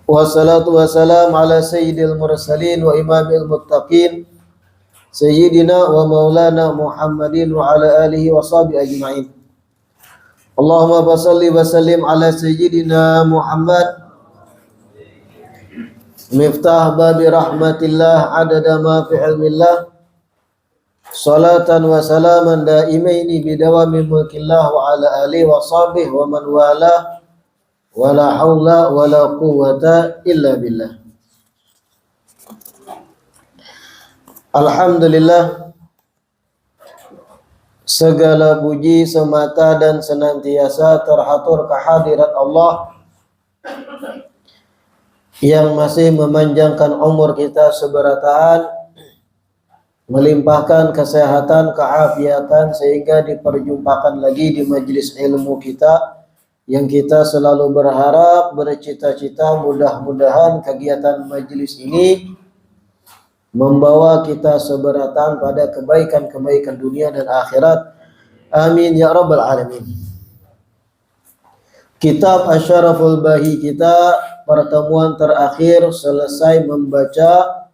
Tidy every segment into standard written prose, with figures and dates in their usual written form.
Wassalatu wassalamu ala sayyidil mursalin wa imamil muttaqin sayyidina wa maulana Muhammadin wa ala alihi wa sahbihi ajma'in. Allahumma basalli wa sallim ala sayyidina Muhammad miftah babi rahmatillah adada ma fi ilmillah salatan wa salaman daimaini bidawami mulkillah wa ala alihi wa sahbihi wa man walah wala haula wala quwwata illa billah. Alhamdulillah, segala puji semata dan senantiasa terhatur kehadirat Allah yang masih memanjangkan umur kita seberataan, melimpahkan kesehatan, keafiatan sehingga diperjumpakan lagi di majelis ilmu kita yang kita selalu berharap, bercita-cita mudah-mudahan kegiatan majelis ini membawa kita seberatan pada kebaikan-kebaikan dunia dan akhirat. Amin ya rabbal alamin. Kitab Asyaraful Bahi kita pertemuan terakhir selesai membaca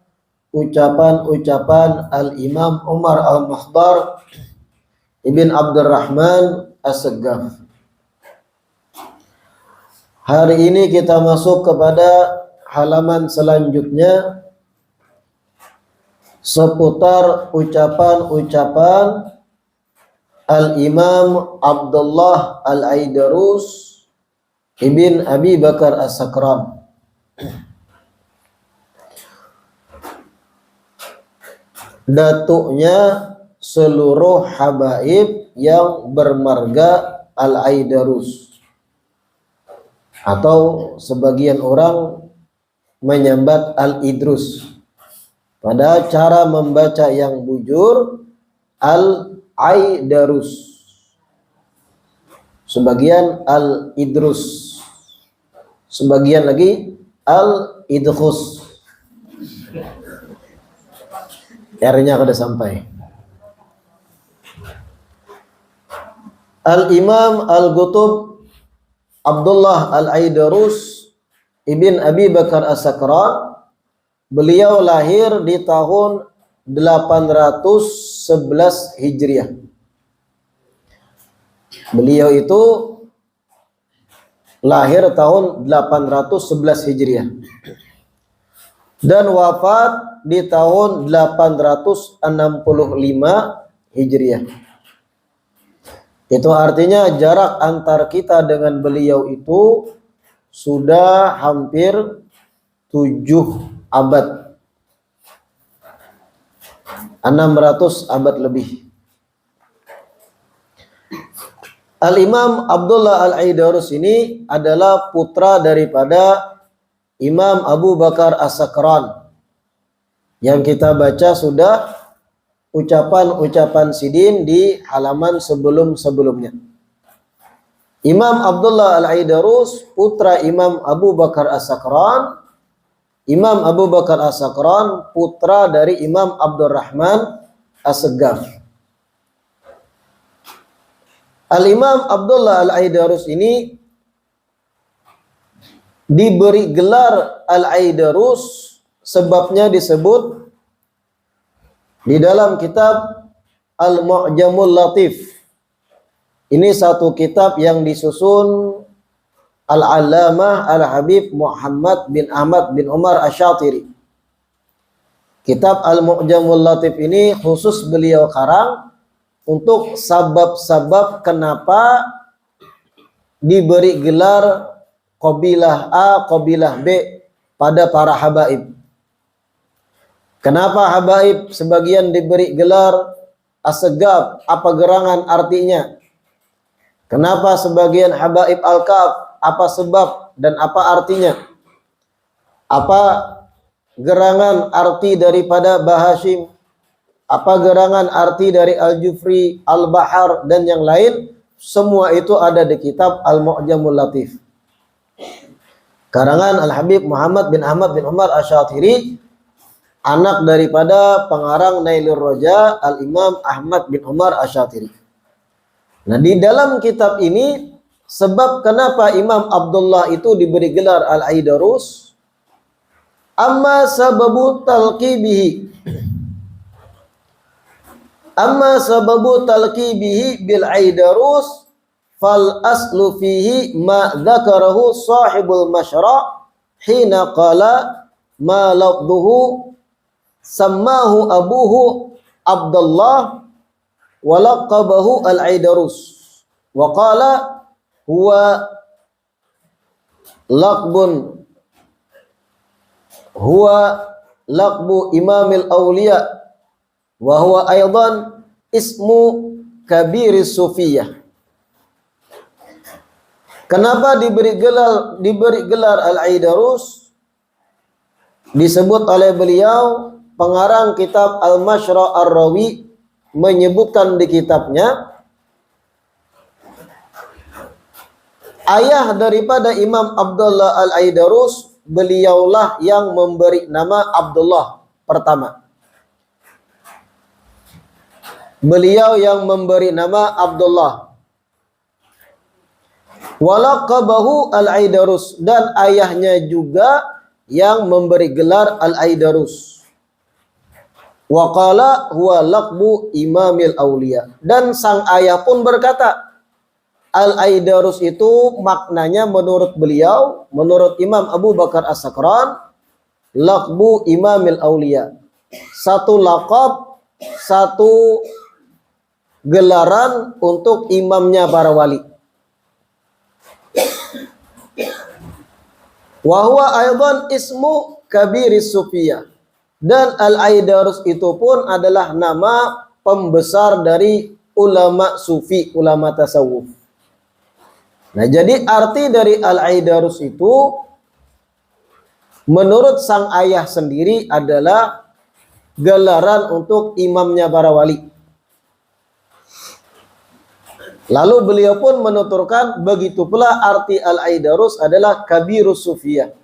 ucapan-ucapan Al-Imam Umar Al-Muhdar Ibn Abdurrahman As-Saggaf. Hari ini kita masuk kepada halaman selanjutnya seputar ucapan-ucapan Al-Imam Abdullah Al-Aidarus Ibn Abi Bakar As-Sakran. Datuknya seluruh habaib yang bermarga Al-Aidarus, atau sebagian orang menyambat Al-Idrus. Pada cara membaca yang bujur Al-Aidarus, sebagian Al-Idrus, sebagian lagi Al-Idkhus. R-nya kada sampai. Al-Imam Al-Qutub Abdullah Al-Aidarus Ibn Abi Bakar As-Sakran, beliau lahir di tahun 811 Hijriah. Beliau itu lahir tahun 811 Hijriah dan wafat di tahun 865 Hijriah. Itu artinya jarak antar kita dengan beliau itu sudah hampir 7 abad. 600 abad lebih. Al-Imam Abdullah Al-Aidarus ini adalah putra daripada Imam Abu Bakar As-Sakran. Yang kita baca sudah ucapan-ucapan sidin di halaman sebelum-sebelumnya. Imam Abdullah Al-Aidarus putra Imam Abu Bakar As-Sakran. Imam Abu Bakar As-Sakran putra dari Imam Abdurrahman As-Saggaf. Al-Imam Abdullah Al-Aidarus ini diberi gelar Al-Aidarus sebabnya disebut di dalam kitab Al-Mu'jamul Latif. Ini satu kitab yang disusun Al-Allamah Al-Habib Muhammad bin Ahmad bin Umar Asy-Syatiri. Kitab Al-Mu'jamul Latif ini khusus beliau karang untuk sabab-sabab kenapa diberi gelar qabilah A, qabilah B pada para habaib. Kenapa habaib sebagian diberi gelar As-Saggaf? Apa gerangan artinya? Kenapa sebagian habaib Al-Kaf? Apa sebab dan apa artinya? Apa gerangan arti daripada Bahashim? Apa gerangan arti dari Al-Jufri, Al-Bahar dan yang lain? Semua itu ada di kitab Al-Mu'jamul Latif. Karangan Al-Habib Muhammad bin Ahmad bin Umar Asy-Syatiri, anak daripada pengarang Nailur Raja Al-Imam Ahmad bin Umar Asy-Syatiri. Nah, di dalam kitab ini sebab kenapa Imam Abdullah itu diberi gelar Al-Aidarus, Amma sababu talqibihi. Amma sababu talqibihi bil aidarus fal aslu fihi ma dzakarahu sahibul masyra' hina qala ma lafdhuhu sammahu abuhu Abdullah wa laqabahu al-aidarus wa qala huwa laqbun huwa laqbu imamil awliya wa huwa aidan ismu kabiris sufiyah. Kenapa diberi gelar Al-Aidarus? Disebut oleh beliau, pengarang kitab Al-Masyra' Ar-Rawi menyebutkan di kitabnya, ayah daripada Imam Abdullah Al-Aidarus, beliaulah yang memberi nama Abdullah pertama. Beliau yang memberi nama Abdullah. Walaqabahu Al-Aidarus, dan ayahnya juga yang memberi gelar Al-Aidarus. Wa qala huwa laqbu imamil awliya, dan sang ayah pun berkata, Al-Aidarus itu maknanya menurut beliau, menurut Imam Abu Bakar As-Sakran, laqbu imamil awliya. Satu laqab, satu gelaran untuk imamnya para wali. Wa huwa aidan ismu kabiris sufiyah. Dan Al-Aidarus itu pun adalah nama pembesar dari ulama sufi, ulama tasawuf. Nah, jadi arti dari Al-Aidarus itu menurut sang ayah sendiri adalah gelaran untuk imamnya para wali. Lalu beliau pun menuturkan, begitu pula arti Al-Aidarus adalah kabirus sufiyah.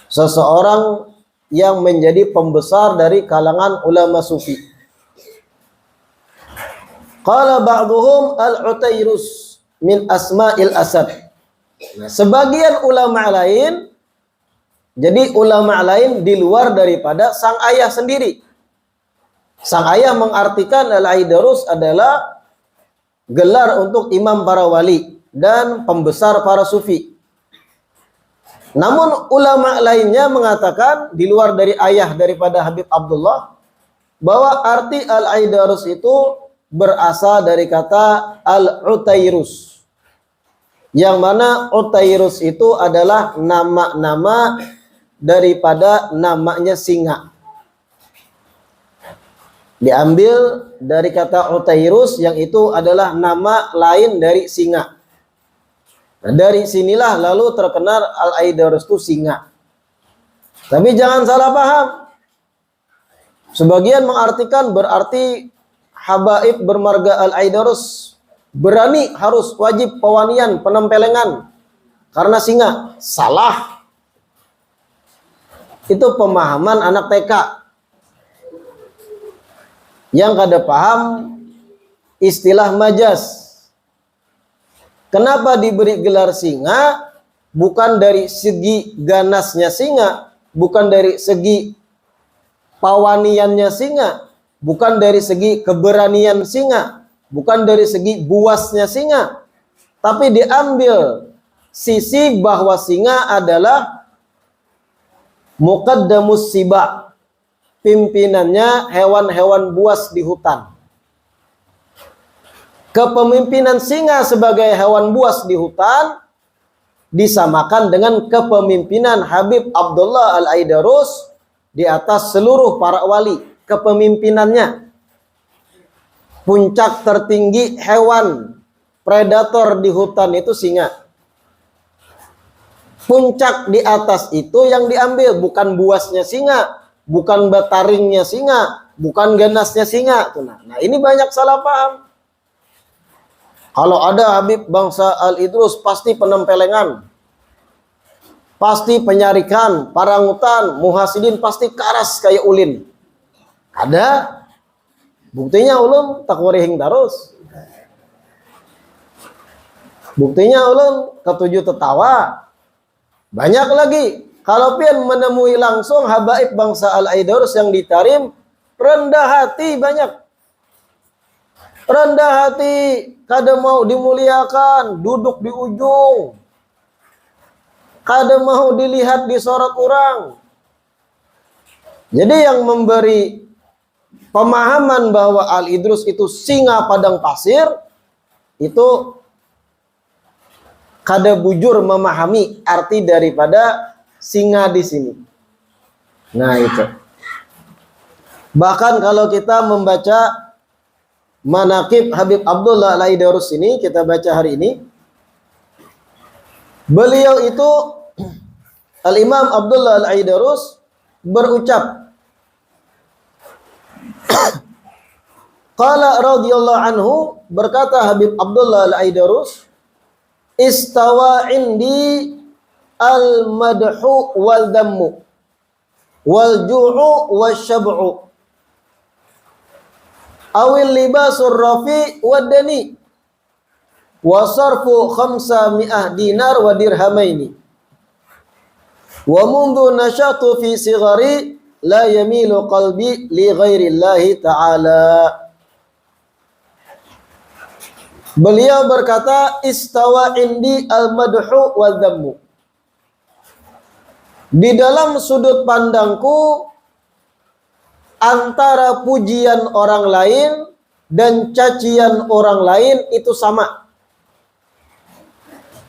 Seseorang yang menjadi pembesar dari kalangan ulama sufi. Qala ba'duhum al-Utairus min asma'il asad. Nah, sebagian ulama lain, jadi ulama lain di luar daripada sang ayah sendiri. Sang ayah mengartikan Al-Aidarus adalah gelar untuk imam para wali dan pembesar para sufi. Namun ulama lainnya mengatakan di luar dari ayah daripada Habib Abdullah bahwa arti Al-Aidarus itu berasal dari kata Al-Utairus, yang mana Utairus itu adalah nama-nama daripada namanya singa. Diambil dari kata Utairus yang itu adalah nama lain dari singa. Nah, dari sinilah lalu terkenal Al-Aidarus itu singa. Tapi jangan salah paham. Sebagian mengartikan berarti habaib bermarga Al-Aidarus berani, harus wajib pewanian, penempelengan karena singa. Salah. Itu pemahaman anak TK yang kada paham istilah majas. Kenapa diberi gelar singa? Bukan dari segi ganasnya singa, bukan dari segi pawaniannya singa, bukan dari segi keberanian singa, bukan dari segi buasnya singa, tapi diambil sisi bahwa singa adalah muqaddamus siba, pimpinannya hewan-hewan buas di hutan. Kepemimpinan singa sebagai hewan buas di hutan disamakan dengan kepemimpinan Habib Abdullah Al-Aidarus di atas seluruh para wali. Kepemimpinannya, puncak tertinggi hewan predator di hutan itu singa. Puncak di atas itu yang diambil, bukan buasnya singa, bukan bataringnya singa, bukan ganasnya singa. Nah, ini banyak salah paham. Kalau ada Habib bangsa Al-Idrus pasti penempelengan, pasti penyarikan, parangutan, muhasidin pasti karas kayak ulin. Ada buktinya ulun takwarihing terus. Buktinya ulun ketujuh tetawa. Banyak lagi Kalau pian menemui langsung habaib bangsa Al-Aidarus yang ditarim, rendah hati banyak. Rendah hati, kada mau dimuliakan, duduk di ujung. Kada mau dilihat di sorot orang. Jadi yang memberi pemahaman bahwa Al-Idrus itu singa padang pasir, itu kada bujur memahami arti daripada singa di sini. Nah itu. Bahkan kalau kita membaca Manaqib Habib Abdullah Al-Aidarus ini, kita baca hari ini, beliau itu Al-Imam Abdullah Al-Aidarus berucap, qala radhiyallahu anhu, berkata Habib Abdullah Al-Aidarus, istawa indi al-madhu wal dammu wal ju'u wasyab'u awil libasur rafi wad dani wa sarfu 500 dinar wa dirhamaini wa mundu nashatu fi sighari la yamilu qalbi li ghairillahi ta'ala. Beliau berkata, istawa indi al-madhu wal dhammu. Di dalam sudut pandangku antara pujian orang lain dan cacian orang lain itu sama.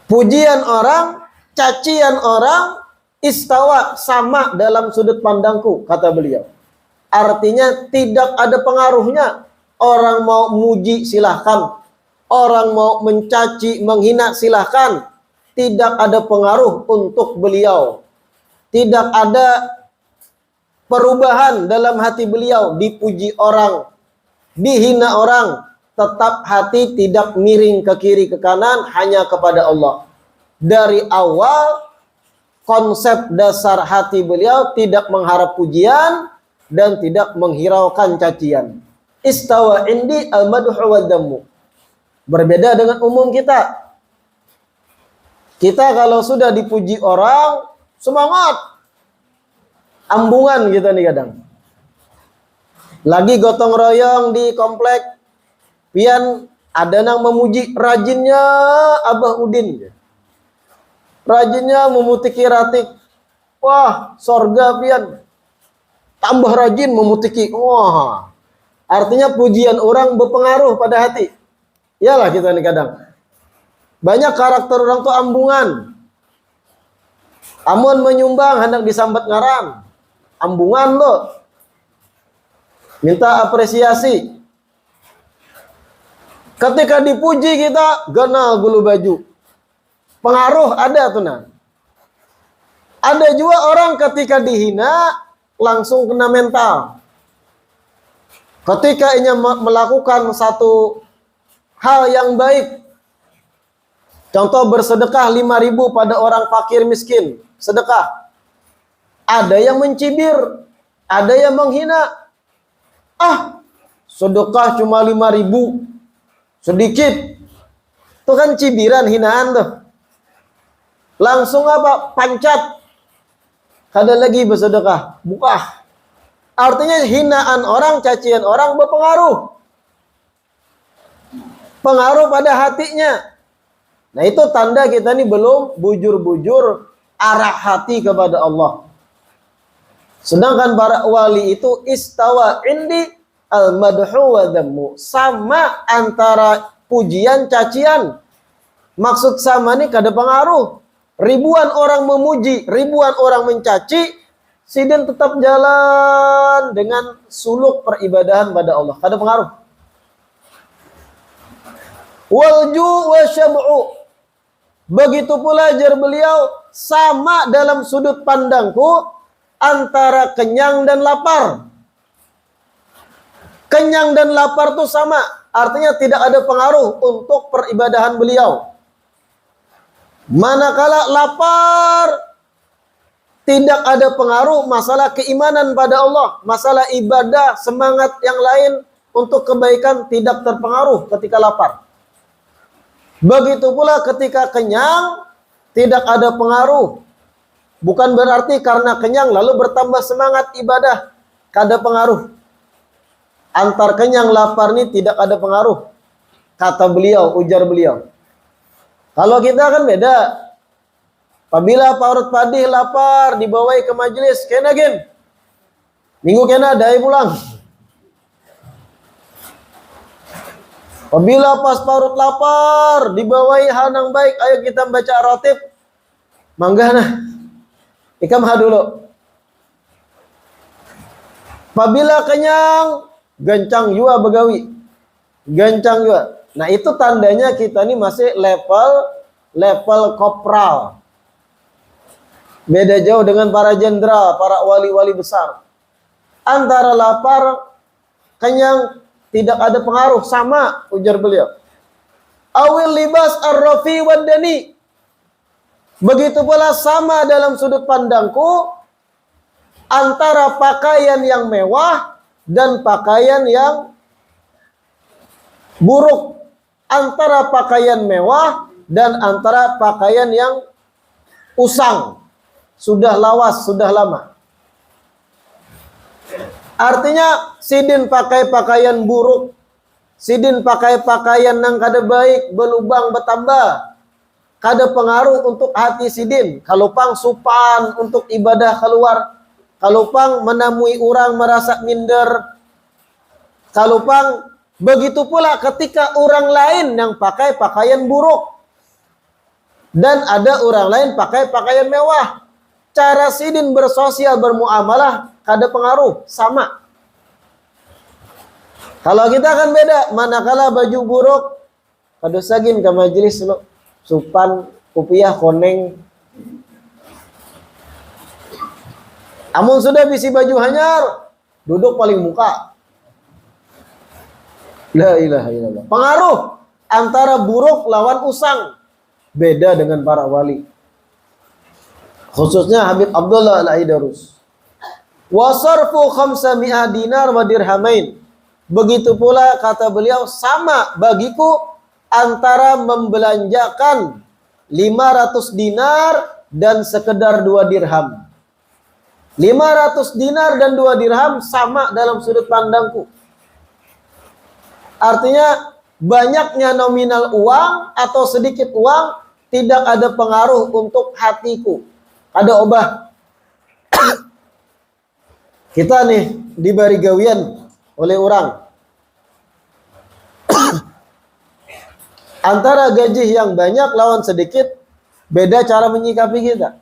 Pujian orang, cacian orang, istawa, sama dalam sudut pandangku, kata beliau. Artinya tidak ada pengaruhnya. Orang mau muji silahkan, orang mau mencaci, menghina silahkan. Tidak ada pengaruh untuk beliau. Tidak ada perubahan dalam hati beliau. Dipuji orang, dihina orang, tetap hati tidak miring ke kiri ke kanan, hanya kepada Allah. Dari awal konsep dasar hati beliau tidak mengharap pujian dan tidak menghiraukan cacian. Istawa indi al-madhu wad dammu. Berbeda dengan umum kita. Kita kalau sudah dipuji orang, semangat. Ambungan kita nih kadang. Lagi gotong royong di komplek, pian ada nang memuji rajinnya Abah Udin. Rajinnya memutiki ratik. Wah, sorga pian. Tambah rajin memutiki. Wah. Artinya pujian orang berpengaruh pada hati. Iyalah kita nih kadang. Banyak karakter orang tuh ambungan. Amun menyumbang hendak disambat ngaran. Ambungan lo. Minta apresiasi. Ketika dipuji kita genal gulu baju. Pengaruh ada tuh nah. Ada juga orang ketika dihina langsung kena mental. Ketika ia melakukan satu hal yang baik. Contoh bersedekah 5.000 pada orang fakir miskin. Sedekah. Ada yang mencibir, ada yang menghina. Ah, sedekah cuma 5.000. Sedikit. Itu kan cibiran, hinaan tuh. Langsung apa? Pancat. Ada lagi bersedekah. Bukah. Artinya hinaan orang, cacian orang berpengaruh. Pengaruh pada hatinya. Nah itu tanda kita ini belum bujur-bujur arah hati kepada Allah. Sedangkan para wali itu istawa indi al-madhu wa dhammu. Sama antara pujian, cacian. Maksud sama ini kada pengaruh. Ribuan orang memuji, ribuan orang mencaci, sidin tetap jalan dengan suluk peribadahan pada Allah. Kada pengaruh. Walju wa syab'u. Begitu pula ajar beliau, sama dalam sudut pandangku antara kenyang dan lapar. Kenyang dan lapar itu sama, artinya tidak ada pengaruh untuk peribadahan beliau. Manakala lapar, tidak ada pengaruh masalah keimanan pada Allah, masalah ibadah, semangat yang lain untuk kebaikan tidak terpengaruh ketika lapar. Begitu pula ketika kenyang, tidak ada pengaruh. Bukan berarti karena kenyang lalu bertambah semangat ibadah. Kada pengaruh. Antar kenyang lapar ini tidak ada pengaruh. Kata beliau, ujar beliau. Kalau kita kan beda. Apabila parut padih lapar dibawai ke majelis, kena gen. Minggu kena dai pulang. Apabila pas parut lapar dibawai hal yang baik, ayo kita baca rotib. Mangga nah. Ikamah dulu. Apabila kenyang, gancang jua begawi. Gancang jua. Nah, itu tandanya kita ini masih level kopral. Beda jauh dengan para jenderal, para wali-wali besar. Antara lapar, kenyang, tidak ada pengaruh. Sama, ujar beliau. Awil libas ar-rafi wad-dani. Begitu pula sama dalam sudut pandangku antara pakaian yang mewah dan pakaian yang buruk, antara pakaian mewah dan antara pakaian yang usang, sudah lawas, sudah lama. Artinya sidin pakai pakaian buruk, sidin pakai pakaian yang kada baik, belubang bertambah, kada pengaruh untuk hati sidin. Kalau pang supan untuk ibadah keluar, kalau pang menemui orang merasa minder, kalau pang begitu pula ketika orang lain yang pakai pakaian buruk dan ada orang lain pakai pakaian mewah, cara sidin bersosial bermuamalah kada pengaruh, sama. Kalau kita kan beda, manakala baju buruk kada sagin ke majelis lo. Supan, kupiah, koneng. Amun sudah bisi baju hanyar, duduk paling muka. La ilaha illallah. Pengaruh antara buruk lawan usang. Beda dengan para wali. Khususnya Habib Abdullah Al-Aidarus. Wasarfu 500 dinar wa dirhamain. Begitu pula kata beliau, sama bagiku antara membelanjakan 500 dinar dan sekedar 2 dirham. 500 dinar dan 2 dirham sama dalam sudut pandangku. Artinya banyaknya nominal uang atau sedikit uang tidak ada pengaruh untuk hatiku. Ada obah. Kita nih diberi gawian oleh orang. Antara gaji yang banyak lawan sedikit, beda cara menyikapi kita.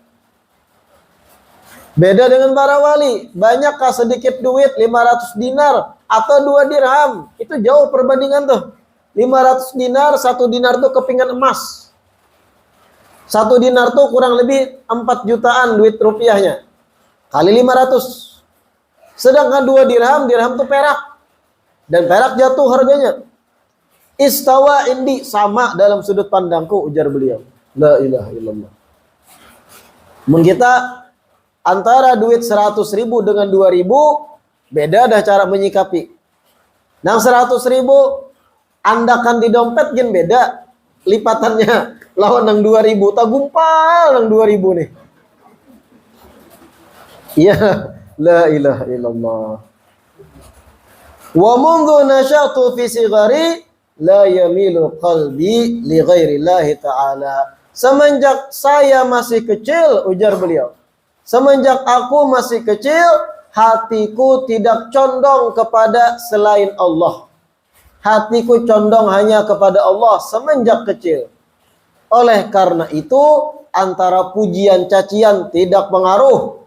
Beda dengan para wali. Banyakkah sedikit duit, 500 dinar atau 2 dirham? Itu jauh perbandingan tuh. 500 dinar, 1 dinar tuh kepingan emas. 1 dinar tuh kurang lebih 4 jutaan duit rupiahnya. Kali 500. Sedangkan 2 dirham, dirham tuh perak. Dan perak jatuh harganya. Istawa indi, sama dalam sudut pandangku, ujar beliau. La ilaha illallah. Mun kita antara duit 100 ribu dengan 2 ribu, beda dah cara menyikapi. Nang 100 ribu, andakan di dompet gen beda. Lipatannya lawan nang 2 ribu, tak gumpal nang 2 ribu nih. Iya, la ilaha illallah. Wa mundu nasyatu fi sigari la yamilu qalbi li ghairillahi ta'ala. Semenjak saya masih kecil, ujar beliau, semenjak aku masih kecil, hatiku tidak condong kepada selain Allah. Hatiku condong hanya kepada Allah semenjak kecil. Oleh karena itu, antara pujian cacian tidak pengaruh.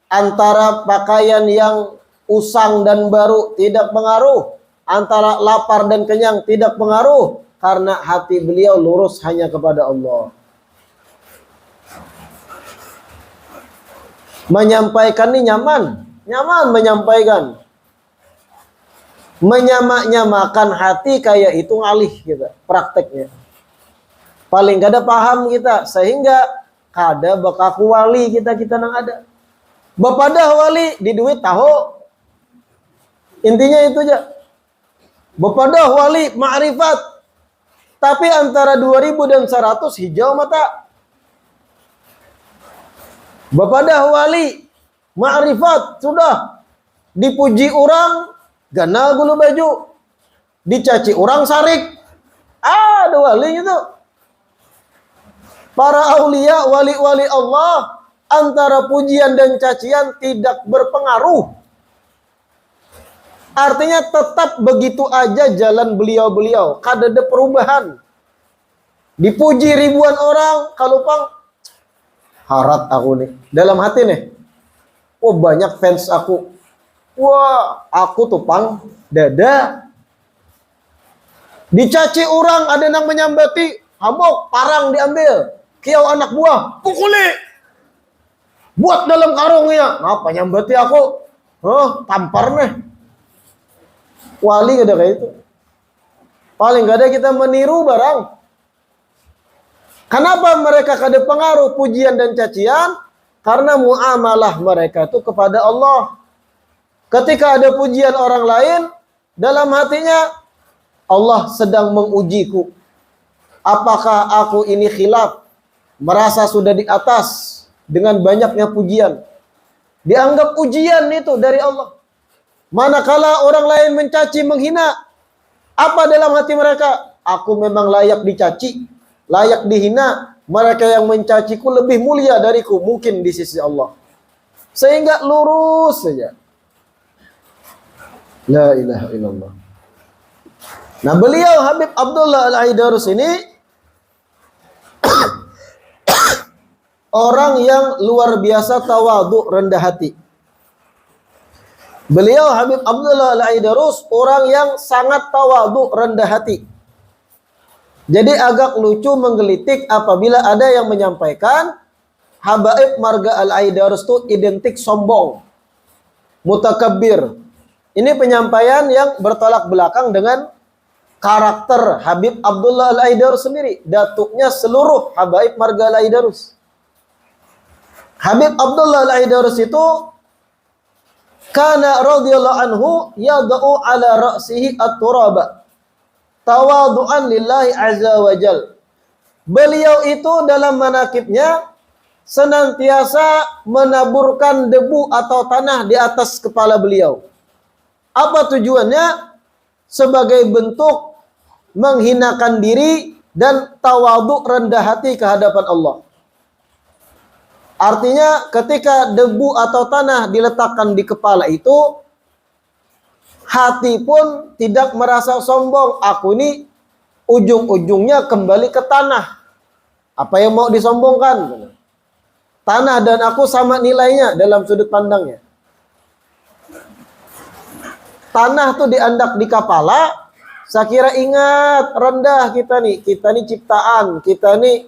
Antara pakaian yang usang dan baru tidak pengaruh. Antara lapar dan kenyang tidak pengaruh. Karena hati beliau lurus hanya kepada Allah. Menyampaikan ini nyaman. Nyaman menyampaikan. Menyamak-nyamakan hati kayak itu ngalih kita. Prakteknya. Paling kada paham kita. Sehingga kada bakaku wali kita nang ada. Bapadah wali di duit tahu. Intinya itu aja. Bapadah wali ma'rifat. Tapi antara 2000 dan 100 hijau mata. Bapadah wali, ma'rifat, sudah. Dipuji orang, ganal gulu baju. Dicaci orang, sarik. Ada wali itu. Para aulia, wali-wali Allah, antara pujian dan cacian tidak berpengaruh. Artinya tetap begitu aja jalan beliau-beliau. Kada ada perubahan. Dipuji ribuan orang, kalau pang harat aku nih. Dalam hati nih. Oh, banyak fans aku. Wah, aku tuh pang dada. Dicaci orang, ada yang menyambati, habok, parang diambil. Kiau anak buah, pukuli. Buat dalam karungnya. Ngapa nyambati aku? Tampar nih. Wali ada kayak itu. Paling gak ada kita meniru barang. Kenapa mereka kada pengaruh pujian dan cacian? Karena muamalah mereka itu kepada Allah. Ketika ada pujian orang lain, dalam hatinya Allah sedang mengujiku. Apakah aku ini khilaf? Merasa sudah di atas dengan banyaknya pujian. Dianggap ujian itu dari Allah. Manakala orang lain mencaci, menghina, apa dalam hati mereka? Aku memang layak dicaci, layak dihina. Mereka yang mencaciku lebih mulia dariku mungkin di sisi Allah. Sehingga lurus saja. La ilaha illallah. Nah, beliau Habib Abdullah Al-Aidarus ini orang yang luar biasa tawadhu, rendah hati. Beliau Habib Abdullah Al-Aidarus orang yang sangat tawadhu, rendah hati. Jadi agak lucu menggelitik apabila ada yang menyampaikan Habaib Marga Al-Aidarus itu identik sombong, mutakabbir. Ini penyampaian yang bertolak belakang dengan karakter Habib Abdullah Al-Aidarus sendiri, datuknya seluruh Habaib Marga Al-Aidarus. Habib Abdullah Al-Aidarus itu kana radhiyallahu anhu yad'u ala ra'sihi at-turaba tawadu'an lillahi azza wa jal. Beliau itu dalam manakibnya senantiasa menaburkan debu atau tanah di atas kepala beliau. Apa tujuannya? Sebagai bentuk menghinakan diri dan tawadhu, rendah hati ke hadapan Allah. Artinya ketika debu atau tanah diletakkan di kepala itu, hati pun tidak merasa sombong. Aku ini ujung-ujungnya kembali ke tanah. Apa yang mau disombongkan? Tanah dan aku sama nilainya dalam sudut pandangnya. Tanah tuh diandak di kepala, saya kira ingat, rendah kita nih ciptaan, kita nih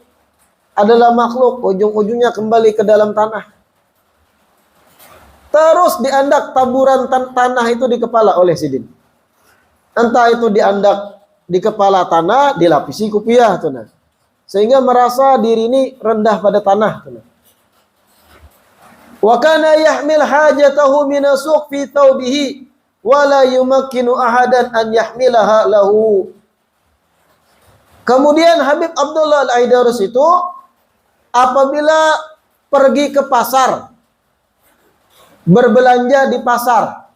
adalah makhluk, ujung-ujungnya kembali ke dalam tanah. Terus diandak taburan tanah itu di kepala oleh Sidin. Entah itu diandak di kepala tanah, dilapisi kupiah tuh nah. Sehingga merasa diri ini rendah pada tanah tuh nah. Wa kana yahmil hajatahu min suq fi thawbihi wa la yumakkinu ahadan an yahmilaha lahu. Kemudian Habib Abdullah Al-Aidarus itu apabila pergi ke pasar, berbelanja di pasar,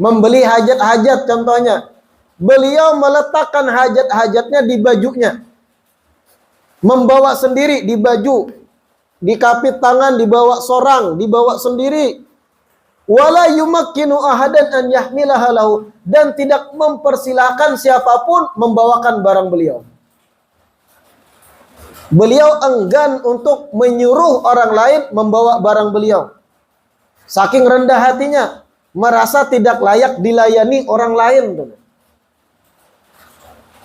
membeli hajat-hajat contohnya, beliau meletakkan hajat-hajatnya di bajunya, membawa sendiri di baju, dikapit tangan, dibawa sorang, dibawa sendiri. Wala yumakkinu ahadan an yahmilaha lahu, dan tidak mempersilahkan siapapun membawakan barang beliau. Beliau enggan untuk menyuruh orang lain membawa barang beliau. Saking rendah hatinya, merasa tidak layak dilayani orang lain.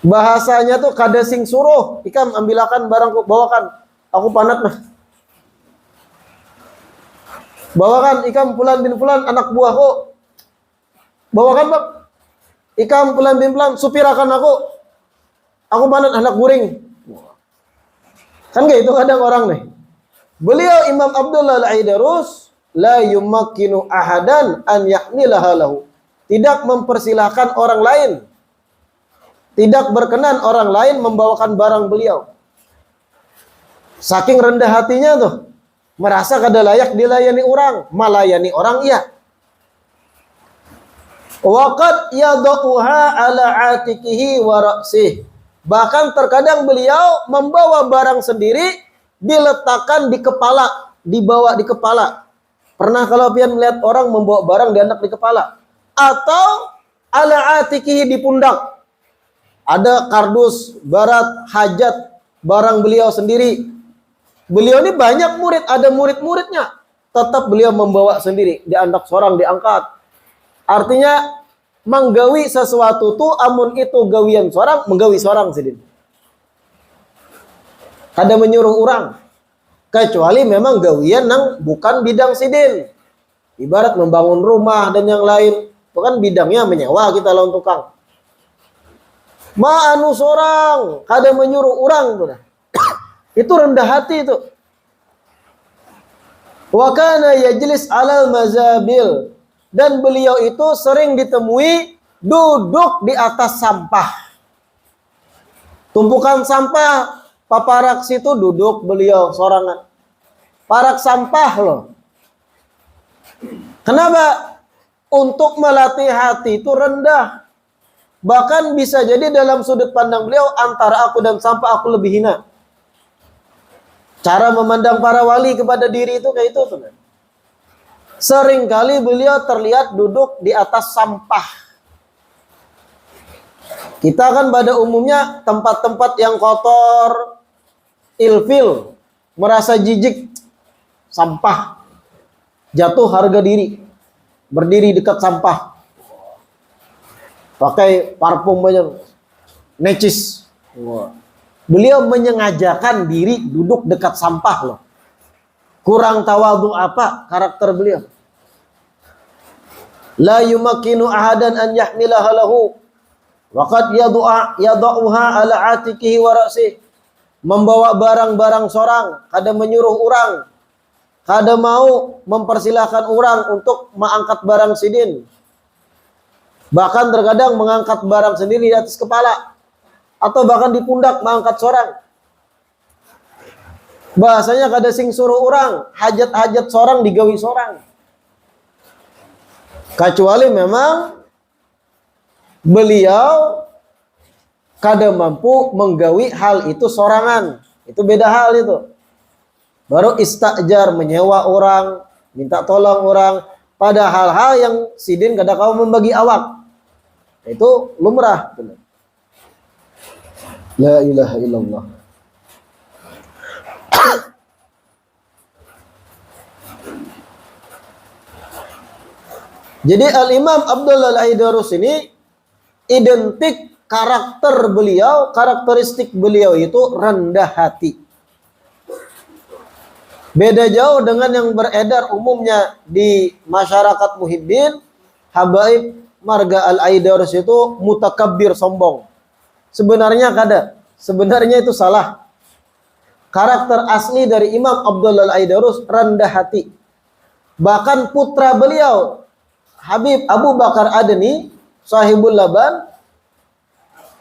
Bahasanya tuh kada sing suruh, ikam ambilakan barangku, bawakan. Aku panat mah. Bawakan ikam Fulan bin Fulan anak buahku. Bawakan bang. Ikam Fulan bin Fulan supirakan aku. Aku panat anak guring. Kan kayak itu kadang orang nih. Beliau Imam Abdullah Al-Aidarus la yumakkinu ahadan an yahmilaha lahu. Tidak mempersilahkan orang lain. Tidak berkenan orang lain membawakan barang beliau. Saking rendah hatinya tuh. Merasa kada layak dilayani orang, melayani orang iya. Waqad yadauha ala atikihi wa ra'sih. Bahkan terkadang beliau membawa barang sendiri diletakkan di kepala, dibawa di kepala. Pernah kalau pian melihat orang membawa barang dianak di kepala atau ala atikihi di pundak. Ada kardus, barat, hajat, barang beliau sendiri. Beliau ini banyak murid, ada murid-muridnya. Tetap beliau membawa sendiri, diandak seorang, diangkat. Artinya, menggawi sesuatu tu, amun itu gawian seorang, menggawi seorang sendiri. Ada menyuruh orang. Kecuali memang gawian yang bukan bidang sidin. Ibarat membangun rumah dan yang lain. Itu kan bidangnya menyewa kita lawan tukang. Ma'anu seorang, kada menyuruh orang tuh. Itu rendah hati itu. Wa kana yajlis 'alal mazabil, dan beliau itu sering ditemui duduk di atas sampah. Tumpukan sampah, paparak situ duduk beliau sorangan. Parak sampah loh. Kenapa? Untuk melatih hati itu rendah. Bahkan bisa jadi dalam sudut pandang beliau antara aku dan sampah aku lebih hina. Cara memandang para wali kepada diri itu kayak itu, saudara. Seringkali beliau terlihat duduk di atas sampah. Kita kan pada umumnya tempat-tempat yang kotor, ilfil, merasa jijik, sampah, jatuh harga diri, berdiri dekat sampah. Pakai parfum banyak, necis. Wah. Beliau menyengajakan diri duduk dekat sampah loh. Kurang tawadhu apa karakter beliau? La yumakkinu ahadan an yahmilaha lahu. Waqad yadauha ala atikihi wa ra'sih. Membawa barang-barang seorang, kada menyuruh orang, kada mau mempersilahkan orang untuk mengangkat barang sidin. Bahkan terkadang mengangkat barang sendiri di atas kepala. Atau bahkan di pundak mengangkat seorang. Bahasanya kada sing suruh orang. Hajat-hajat seorang digawi seorang. Kecuali memang beliau kada mampu menggawi hal itu sorangan. Itu beda hal itu. Baru istajar menyewa orang. Minta tolong orang. Pada hal-hal yang sidin kada kau membagi awak. Itu lumrah. La ilaha illallah. Jadi Al-Imam Abdullah Al-Aidarus ini identik karakter beliau, karakteristik beliau itu rendah hati. Beda jauh dengan yang beredar umumnya di masyarakat muhibbin, habaib marga Al-Aidarus itu mutakabbir, sombong. Sebenarnya kada. Sebenarnya itu salah. Karakter asli dari Imam Abdullah Al-Aidarus rendah hati. Bahkan putra beliau, Habib Abu Bakar Adni, sahibul Laban,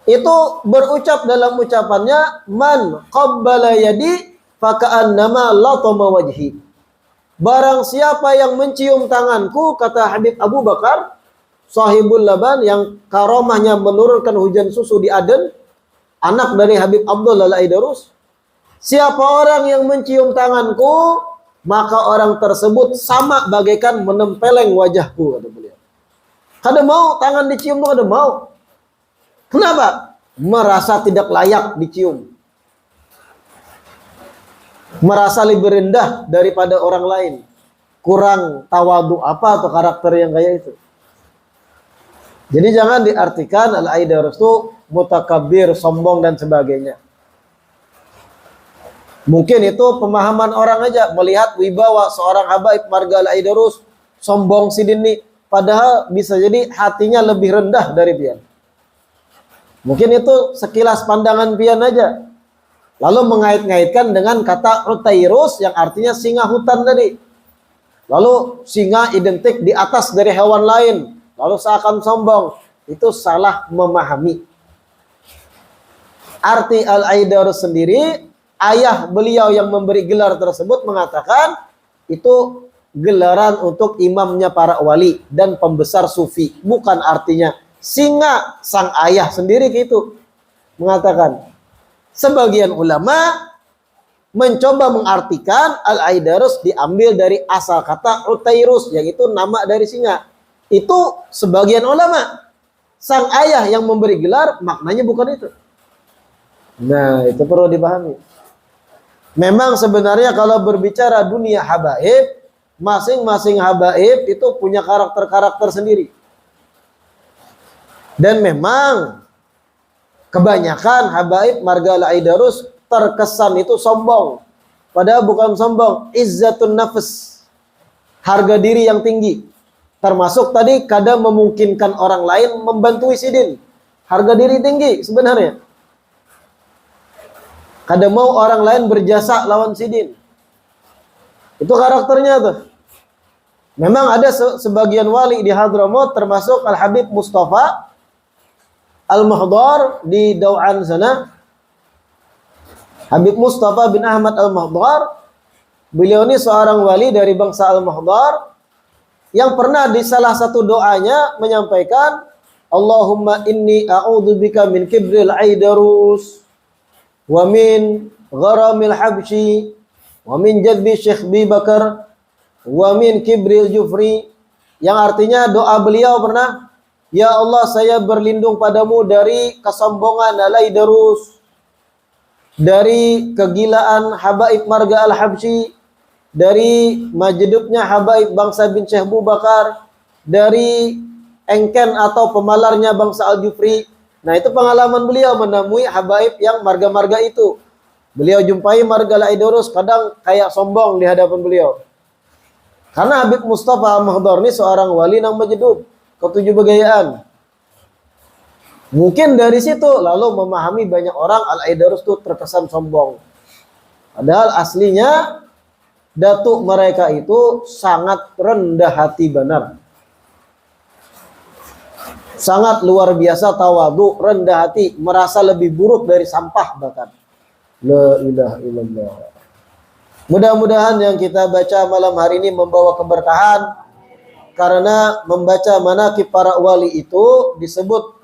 itu berucap dalam ucapannya, man qabbala yadi faka'annama latama wajhi. Barang siapa yang mencium tanganku, kata Habib Abu Bakar, sahibul Laban, yang karomahnya menurunkan hujan susu di Aden, anak dari Habib Abdullah Al-Aidarus. Siapa orang yang mencium tanganku, maka orang tersebut sama bagaikan menempeleng wajahku, kata beliau. Kada mau tangan dicium, kada mau. Kenapa? Merasa tidak layak dicium. Merasa lebih rendah daripada orang lain. Kurang tawadhu apa atau karakter yang kayak itu. Jadi jangan diartikan Al-Aidarus itu mutakabbir, sombong dan sebagainya. Mungkin itu pemahaman orang aja melihat wibawa seorang habaib marga Al-Aidarus sombong sidini, padahal bisa jadi hatinya lebih rendah dari pian. Mungkin itu sekilas pandangan pian aja. Lalu mengait-ngaitkan dengan kata Utairus yang artinya singa hutan tadi. Lalu singa identik di atas dari hewan lain. Lalu seakan sombong. Itu salah memahami. Arti Al-Aidarus sendiri ayah beliau yang memberi gelar tersebut mengatakan itu gelaran untuk imamnya para wali dan pembesar sufi, bukan artinya singa sang ayah sendiri gitu mengatakan. Sebagian ulama mencoba mengartikan Al-Aidarus diambil dari asal kata Utairus, yaitu nama dari singa. Itu sebagian ulama. Sang ayah yang memberi gelar maknanya bukan itu. Nah, itu perlu dipahami. Memang sebenarnya kalau berbicara dunia habaib, masing-masing habaib itu punya karakter-karakter sendiri. Dan memang kebanyakan habaib marga Al-Aidarus terkesan itu sombong. Padahal bukan sombong, izzatun nafs, harga diri yang tinggi. Termasuk tadi kadang memungkinkan orang lain membantu Sidin. Harga diri tinggi sebenarnya. Kadang mau orang lain berjasa lawan Sidin. Itu karakternya tuh. Memang ada sebagian wali di Hadramaut termasuk Al-Habib Mustafa Al-Mahdar di Dau'an sana. Habib Mustafa bin Ahmad Al-Mahdar, beliau ini seorang wali dari bangsa Al-Mahdar yang pernah di salah satu doanya menyampaikan, Allahumma inni a'udzubika min kibril aidarus wa min gharamil habsyi wa min jadbi Syekh Bi Bakar wa min kibril jufri, yang artinya doa beliau pernah, ya Allah saya berlindung padamu dari kesombongan Al-Aidarus, dari kegilaan habaib marga Al-Habsyi, dari majedubnya habaib bangsa bin Syekh Abu Bakar, dari engken atau pemalarnya bangsa Al-Jufri. Nah, itu pengalaman beliau menemui habaib yang marga-marga itu. Beliau jumpai marga Al-Aidarus kadang kayak sombong di hadapan beliau. Karena Habib Mustafa Al-Mahdar ini seorang wali nang majedub, ketujuh begayaan. Mungkin dari situ lalu memahami banyak orang Al-Aidarus itu terkesan sombong. Padahal aslinya datuk mereka itu sangat rendah hati benar. Sangat luar biasa tawadu, rendah hati, merasa lebih buruk dari sampah bahkan. La ilaha illallah. Mudah-mudahan yang kita baca malam hari ini membawa keberkahan, karena membaca manaqib para wali itu disebut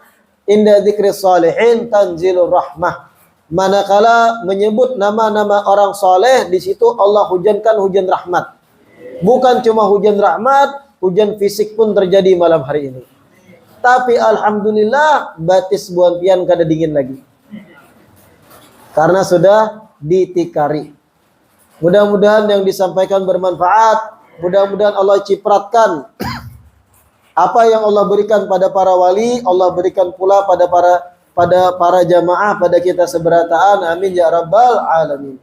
inda dzikris shalihin tanzilur rahmah. Manakala menyebut nama-nama orang soleh, di situ Allah hujankan hujan rahmat. Bukan cuma hujan rahmat, hujan fisik pun terjadi malam hari ini. Tapi alhamdulillah batis buan pian kada dingin lagi. Karena sudah ditikari. Mudah-mudahan yang disampaikan bermanfaat. Mudah-mudahan Allah cipratkan apa yang Allah berikan pada para wali, Allah berikan pula pada para jamaah, pada kita seberataan. Amin ya rabbal alamin.